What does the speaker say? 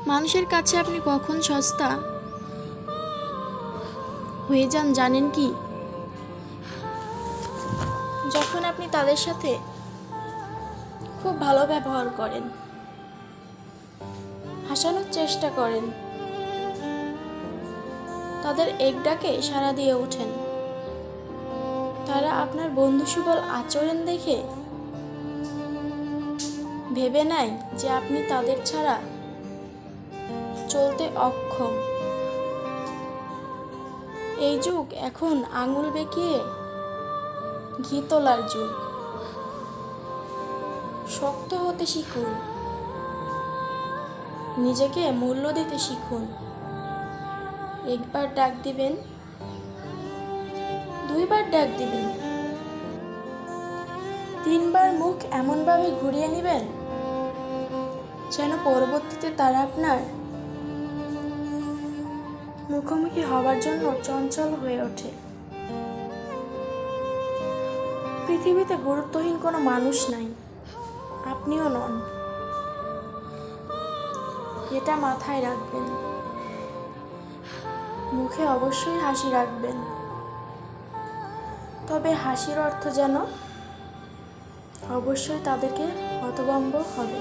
মানুষের কাছে আপনি কখন সস্তা হয়ে যান জানেন কি? যখন আপনি তাদের সাথে খুব ভালো ব্যবহার করেন, হাসানোর চেষ্টা করেন, তাদের এক ডাকে সাড়া দিয়ে ওঠেন, তারা আপনার বন্ধুসুলভ আচরণ দেখে ভেবে নেয় যে আপনি তাদের ছাড়া চলতে অক্ষম। এই যুগ এখন আঙুল বেঁকিয়ে ঘি তোলার যুগ। শক্ত হতে শিখুন, নিজেকে মূল্য দিতে শিখুন। একবার ডাক দিবেন, দুইবার ডাক দিবেন, তিনবার মুখ এমনভাবে ঘুরিয়ে নেবেন যেন পরবর্তীতে তারা আপনার মুখোমুখি হবার জন্য চঞ্চল হয়ে ওঠে। পৃথিবীতে গুরুত্বহীন কোনো মানুষ নাই, আপনিও নন। এটা মাথায় রাখবেন। মুখে অবশ্যই হাসি রাখবেন, তবে হাসির অর্থ যেন অবশ্যই তাদেরকে হতভম্ব হবে।